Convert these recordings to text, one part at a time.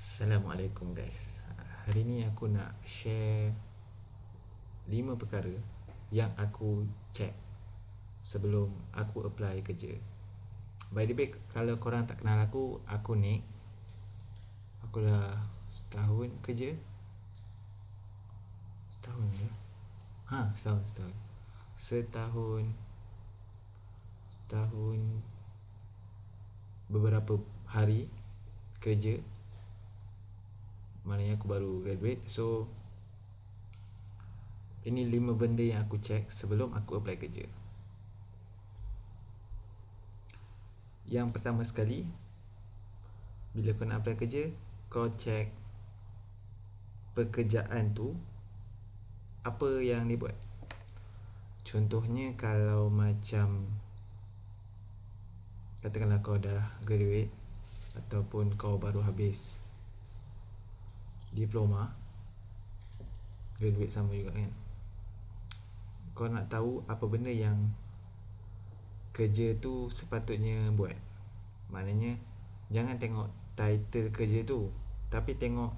Assalamualaikum guys. Hari ni aku nak share 5 perkara yang aku check sebelum aku apply kerja. By the way, kalau korang tak kenal aku Nick. Aku dah setahun kerja. Setahun je. Setahun. Setahun beberapa hari kerja. Maknanya aku baru graduate. So ini 5 benda yang aku check sebelum aku apply kerja. Yang pertama sekali, bila kau nak apply kerja, kau check pekerjaan tu apa yang dia buat. Contohnya kalau macam katakanlah kau dah graduate ataupun kau baru habis diploma, graduate sama juga kan. Kau nak tahu apa benda yang kerja tu sepatutnya buat. Maknanya jangan tengok title kerja tu, tapi tengok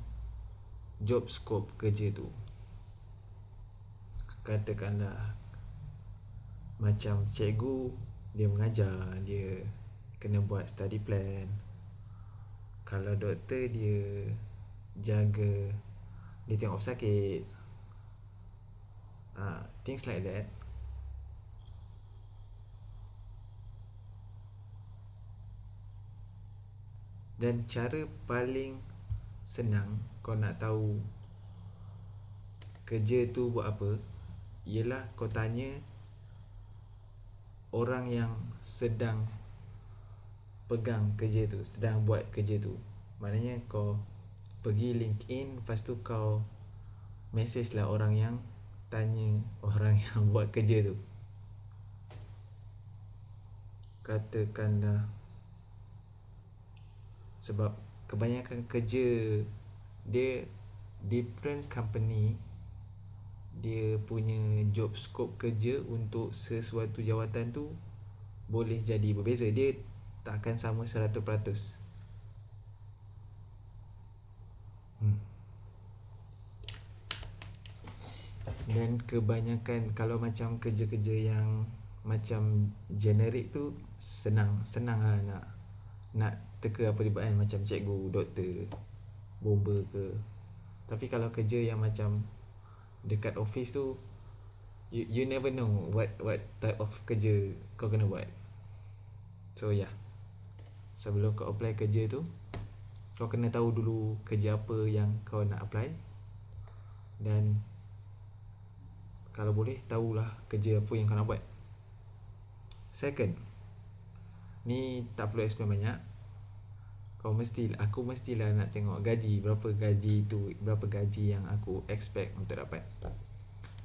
job scope kerja tu. Katakanlah macam cikgu, dia mengajar, dia kena buat study plan. Kalau doktor, dia jaga, dia tengok pesakit, things like that. Dan cara paling senang kau nak tahu kerja tu buat apa ialah kau tanya orang yang sedang pegang kerja tu, sedang buat kerja tu. Maknanya kau pergi LinkedIn, lepas tu kau message lah orang yang tanya orang yang buat kerja tu. Katakanlah, sebab kebanyakan kerja dia different company, dia punya job scope kerja untuk sesuatu jawatan tu boleh jadi berbeza. Dia tak akan sama 100%. Dan kebanyakan kalau macam kerja-kerja yang macam generic tu senang lah nak teka apa dia buat kan. Macam cikgu, doktor, bomber ke. Tapi kalau kerja yang macam dekat office tu, you never know what type of kerja kau kena buat. So sebelum kau apply kerja tu, kau kena tahu dulu kerja apa yang kau nak apply. Dan kalau boleh, tahulah kerja apa yang kau nak buat. Second, ni tak perlu explain banyak. Aku mestilah nak tengok gaji. Berapa gaji yang aku expect untuk dapat.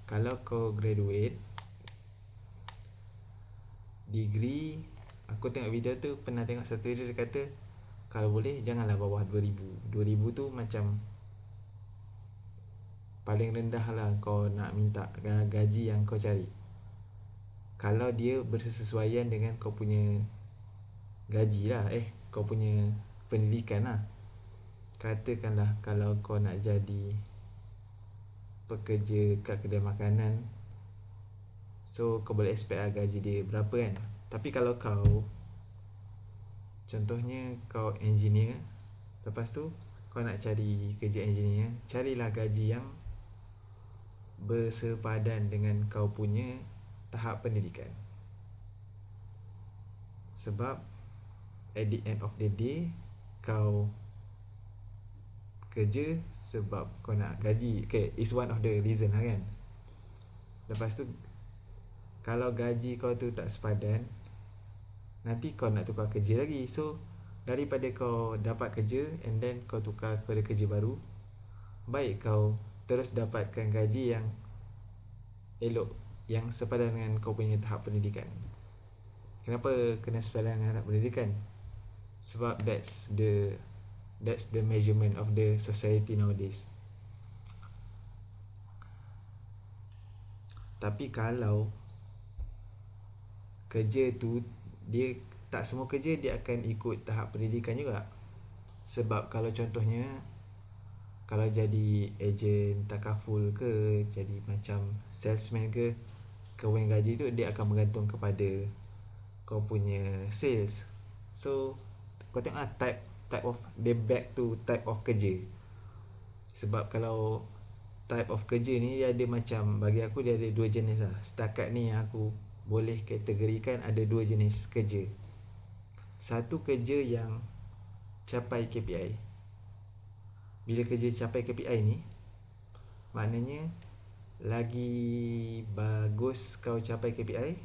Kalau kau graduate degree, aku tengok video tu, pernah tengok satu video dia kata kalau boleh janganlah bawah 2000 tu macam paling rendah lah kau nak minta gaji yang kau cari. Kalau dia bersesuaian dengan kau punya gaji lah, kau punya pendidikan lah. Katakanlah kalau kau nak jadi pekerja kat kedai makanan, so kau boleh expect lah gaji dia berapa kan. Tapi kalau kau, contohnya kau engineer, lepas tu kau nak cari kerja engineer, carilah gaji yang bersepadan dengan kau punya tahap pendidikan. Sebab at the end of the day, kau kerja sebab kau nak gaji. Okay, is one of the reason lah kan. Lepas tu kalau gaji kau tu tak sepadan, nanti kau nak tukar kerja lagi. So daripada kau dapat kerja and then kau tukar kepada kerja baru, baik kau terus dapatkan gaji yang elok, yang sepadan dengan kau punya tahap pendidikan. Kenapa kena sepadan dengan tahap pendidikan? Sebab that's the measurement of the society nowadays. Tapi kalau kerja tu, dia tak semua kerja dia akan ikut tahap pendidikan juga. Sebab kalau contohnya, kalau jadi ejen takaful ke, jadi macam salesman ke, kau punya gaji tu dia akan bergantung kepada kau punya sales. So kau tengok lah type of, dia back to type of kerja. Sebab kalau type of kerja ni dia ada macam, bagi aku dia ada dua jenis lah. Setakat ni aku boleh kategorikan ada dua jenis kerja. Satu kerja yang capai KPI. Bila kerja capai KPI ni, maknanya lagi bagus kau capai KPI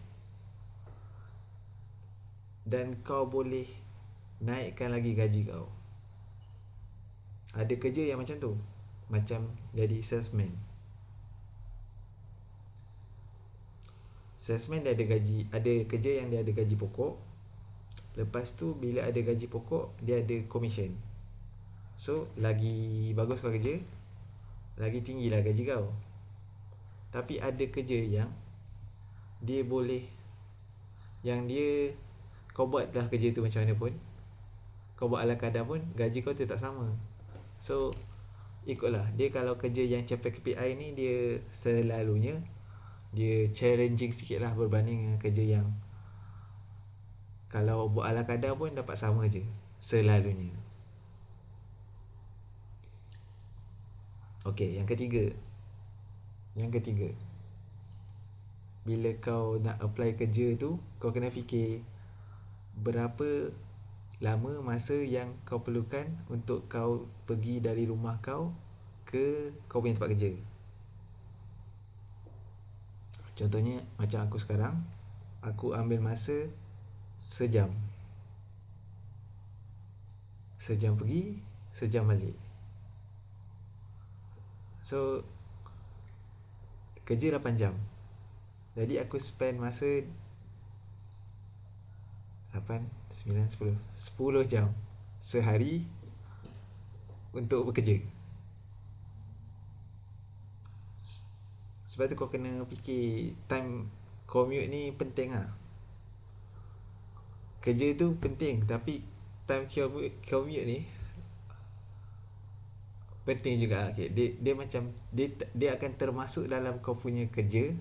dan kau boleh naikkan lagi gaji kau. Ada kerja yang macam tu, macam jadi salesman. Salesman dia ada gaji, ada kerja yang dia ada gaji pokok. Lepas tu bila ada gaji pokok, dia ada commission. So lagi bagus kau kerja, lagi tinggilah gaji kau. Tapi ada kerja yang dia boleh, yang dia, kau buat dah kerja tu macam mana pun, kau buat ala kadar pun, gaji kau tetap sama. So ikutlah dia. Kalau kerja yang capai KPI ni, dia selalunya dia challenging sikit lah berbanding dengan kerja yang kalau buat ala kadar pun dapat sama je selalunya. Okey, yang ketiga. Bila kau nak apply kerja tu, kau kena fikir berapa lama masa yang kau perlukan untuk kau pergi dari rumah kau ke kau punya tempat kerja. Contohnya macam aku sekarang, aku ambil masa sejam. Sejam pergi, sejam balik. So kerja 8 jam. Jadi aku spend masa 8, 9, 10 jam sehari untuk bekerja. Sebab tu kau kena fikir time commute ni penting lah. Kerja tu penting, tapi time commute ni penting juga. Okay, dia macam dia akan termasuk dalam kau punya kerja,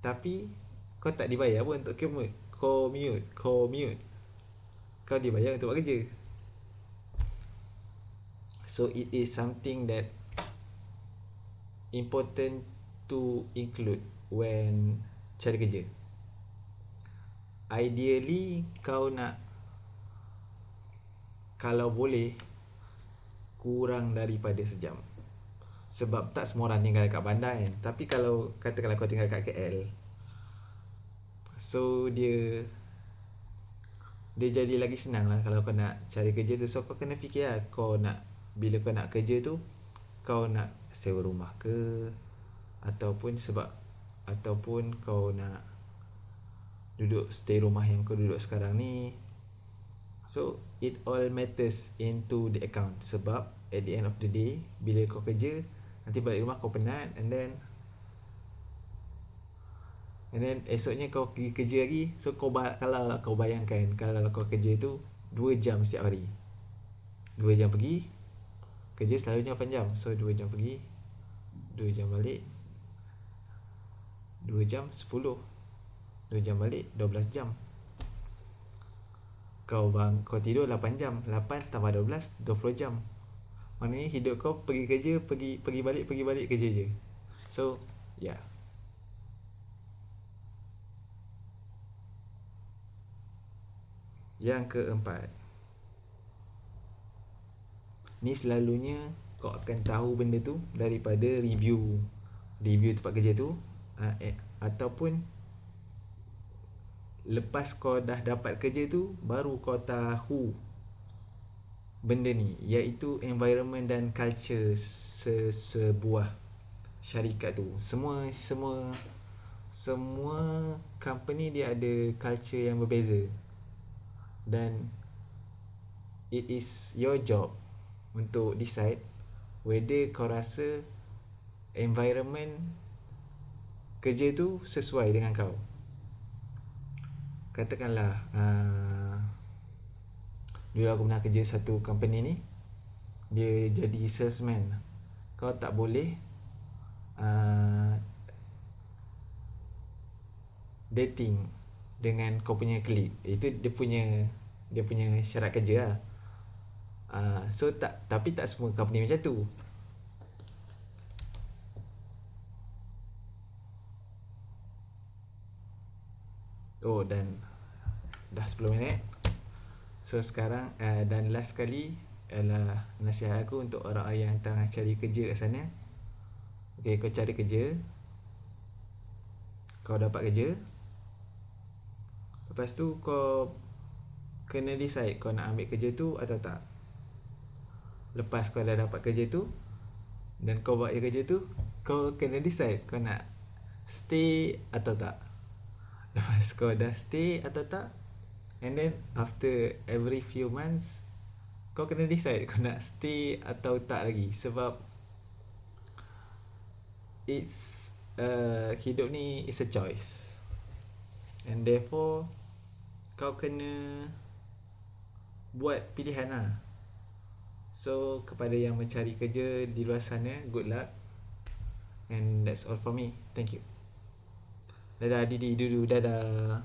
tapi kau tak dibayar pun untuk commute. Kau dibayar untuk buat kerja. So it is something that important to include when cari kerja. Ideally kau nak, kalau boleh, kurang daripada sejam. Sebab tak semua orang tinggal kat bandar kan. Tapi kalau katakanlah kau tinggal kat KL, so dia jadi lagi senang lah kalau kau nak cari kerja tu. So kau kena fikir lah, kau nak, bila kau nak kerja tu, kau nak sewa rumah ke, ataupun kau nak duduk stay rumah yang kau duduk sekarang ni. So it all matters into the account. Sebab at the end of the day, bila kau kerja, nanti balik rumah kau penat, and then esoknya kau pergi kerja lagi. So kalau kau bayangkan, kalau kau kerja tu 2 jam setiap hari, 2 jam pergi kerja, selalunya 8 jam. So 2 jam pergi, 2 jam balik, 2 jam 10, 2 jam balik, 12 jam. Kau tidur 8 jam, 8 tambah 12, 20 jam. Maknanya hidup kau pergi kerja, pergi balik kerja je. So yeah. Yang keempat, ni selalunya kau akan tahu benda tu daripada review tempat kerja tu, ataupun lepas kau dah dapat kerja tu baru kau tahu benda ni, iaitu environment dan culture sebuah syarikat tu. Semua company dia ada culture yang berbeza, dan it is your job untuk decide whether kau rasa environment kerja tu sesuai dengan kau. Katakanlah Dulu aku pernah kerja satu company ni, dia jadi salesman. Kau tak boleh dating dengan kau punya colleague. Itu dia punya syarat kerja lah. So tapi tak semua company macam tu. Oh, dan dah 10 minit. So sekarang dan last kali adalah nasihat aku untuk orang yang tengah cari kerja kat sana. Okay, kau cari kerja, kau dapat kerja, lepas tu kau kena decide kau nak ambil kerja tu atau tak. Lepas kau dah dapat kerja tu dan kau buat kerja tu, kau kena decide kau nak stay atau tak. Lepas kau dah stay atau tak, and then after every few months, kau kena decide kau nak stay atau tak lagi. Sebab it's hidup ni is a choice, and therefore kau kena buat pilihan lah. So kepada yang mencari kerja di luar sana, good luck. And that's all for me. Thank you. Dadah Didi Dudu, dadah.